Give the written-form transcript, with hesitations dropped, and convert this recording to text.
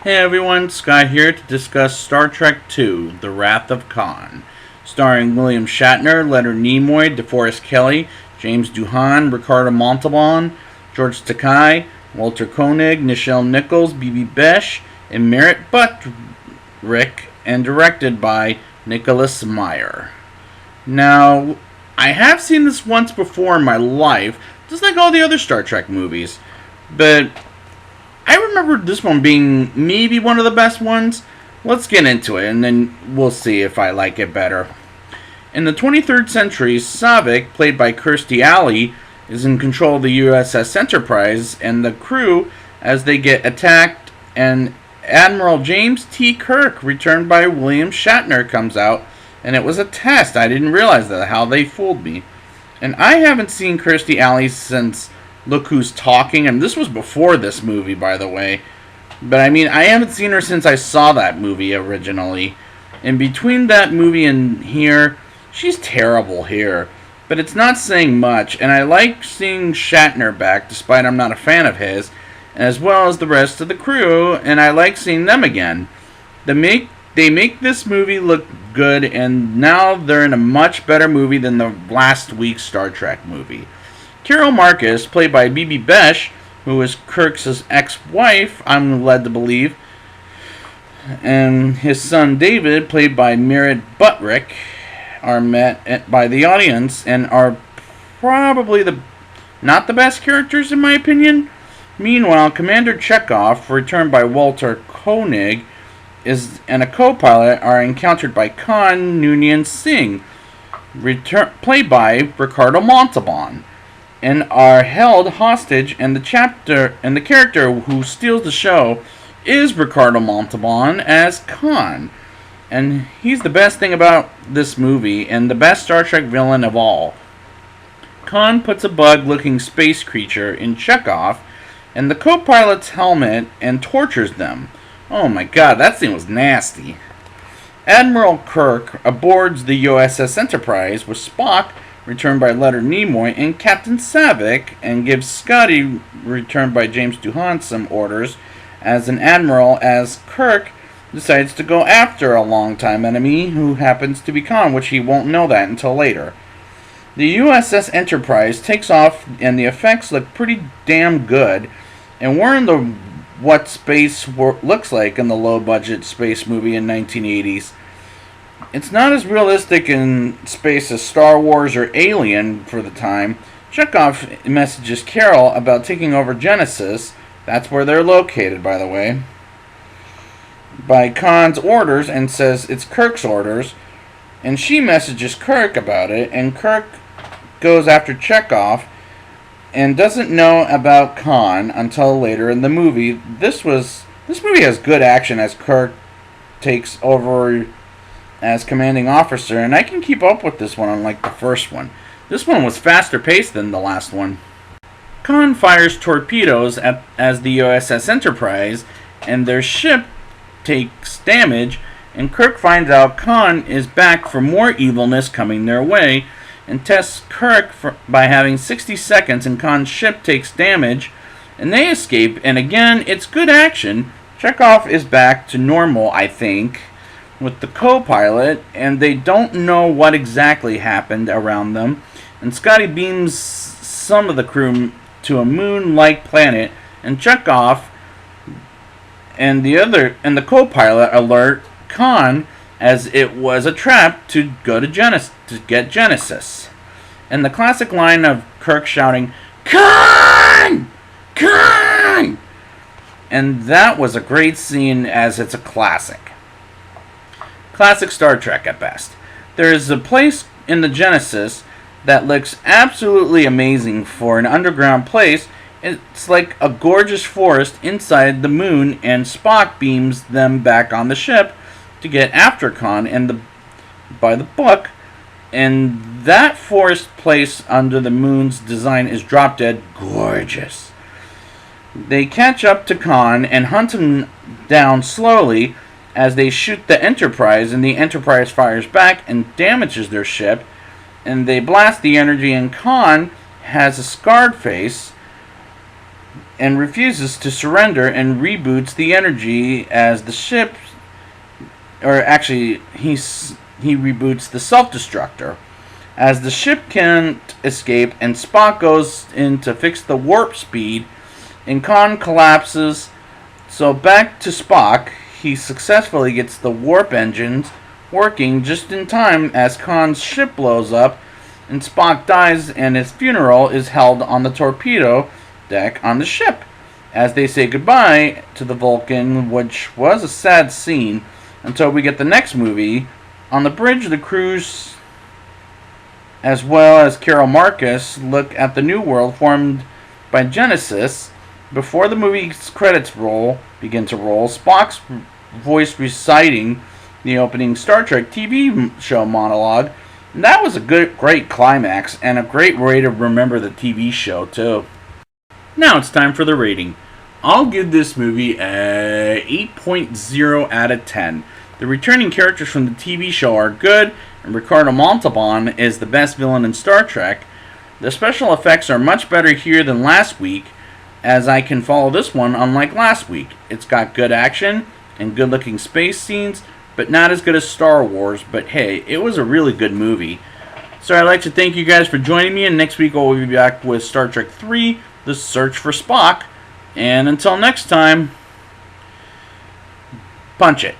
Hey everyone, Scott here to discuss Star Trek II, The Wrath of Khan, starring William Shatner, Leonard Nimoy, DeForest Kelley, James Doohan, Ricardo Montalban, George Takei, Walter Koenig, Nichelle Nichols, G.B.M.H, and Merritt Buttrick, and directed by Nicholas Meyer. Now, I have seen this once before in my life, just like all the other Star Trek movies, but I remember this one being maybe one of the best ones. Let's get into it, and then we'll see if I like it better. In the 23rd century, Saavik, played by Kirstie Alley, is in control of the USS Enterprise and the crew as they get attacked, and Admiral James T. Kirk, returned by William Shatner, comes out, and it was a test. I didn't realize that, how they fooled me. And I haven't seen Kirstie Alley since Look Who's Talking, and this was before this movie, by the way. But I mean, I haven't seen her since I saw that movie originally. And between that movie and here, she's terrible here. But it's not saying much, and I like seeing Shatner back, despite I'm not a fan of his, as well as the rest of the crew, and I like seeing them again. They make this movie look good, and now they're in a much better movie than the last week's Star Trek movie. Carol Marcus, played by G.B.M.H, who is Kirk's ex-wife, I'm led to believe, and his son David, played by Merritt Buttrick, are met by the audience and are probably not the best characters in my opinion. Meanwhile, Commander Chekhov, returned by Walter Koenig, and a co-pilot are encountered by Khan Noonien Singh, played by Ricardo Montalban, and are held hostage, and the character who steals the show is Ricardo Montalban as Khan. And he's the best thing about this movie, and the best Star Trek villain of all. Khan puts a bug-looking space creature in Chekhov and the co-pilot's helmet and tortures them. Oh my god, that scene was nasty. Admiral Kirk aboards the USS Enterprise with Spock, returned by Leonard Nimoy, and Captain Saavik, and gives Scotty, returned by James Doohan, some orders as an admiral, as Kirk decides to go after a longtime enemy who happens to be Khan, which he won't know that until later. The USS Enterprise takes off, and the effects look pretty damn good, and we're in the what space looks like in the low-budget space movie in 1980s. It's not as realistic in space as Star Wars or Alien for the time. Chekhov messages Carol about taking over Genesis, that's where they're located, by the way, by Khan's orders, and says it's Kirk's orders, and she messages Kirk about it, and Kirk goes after Chekhov and doesn't know about Khan until later in the movie. This movie has good action as Kirk takes over as commanding officer, and I can keep up with this one unlike the first one. This one was faster paced than the last one. Khan fires torpedoes as the USS Enterprise, and their ship takes damage, and Kirk finds out Khan is back for more evilness coming their way, and tests Kirk by having 60 seconds, and Khan's ship takes damage, and they escape, and again, it's good action. Chekhov is back to normal, I think, with the co-pilot, and they don't know what exactly happened around them, and Scotty beams some of the crew to a moon-like planet, and Chekhov and the co-pilot alert Khan as it was a trap to go to get Genesis. And the classic line of Kirk shouting, "Khan! Khan!" And that was a great scene, as it's a classic. Classic Star Trek at best. There is a place in the Genesis that looks absolutely amazing for an underground place. It's like a gorgeous forest inside the moon, and Spock beams them back on the ship to get after Khan by the book, and that forest place under the moon's design is drop dead gorgeous. They catch up to Khan and hunt him down slowly as they shoot the Enterprise, and the Enterprise fires back and damages their ship, and they blast the energy, and Khan has a scarred face, and refuses to surrender and reboots the energy as the ship, or actually, he reboots the self-destructor. As the ship can't escape and Spock goes in to fix the warp speed, and Khan collapses. So back to Spock, he successfully gets the warp engines working just in time as Khan's ship blows up and Spock dies, and his funeral is held on the torpedo deck on the ship as they say goodbye to the Vulcan, which was a sad scene until we get the next movie. On the bridge, the crews, as well as Carol Marcus, look at the new world formed by Genesis. Before the movie's credits begin to roll, Spock's voice reciting the opening Star Trek TV show monologue. And that was a great climax and a great way to remember the TV show too. Now it's time for the rating. I'll give this movie a 8.0 out of 10. The returning characters from the TV show are good, and Ricardo Montalban is the best villain in Star Trek. The special effects are much better here than last week, as I can follow this one unlike last week. It's got good action and good looking space scenes, but not as good as Star Wars, but hey, it was a really good movie. So I'd like to thank you guys for joining me, and next week we'll be back with Star Trek 3, The Search for Spock. And until next time, punch it.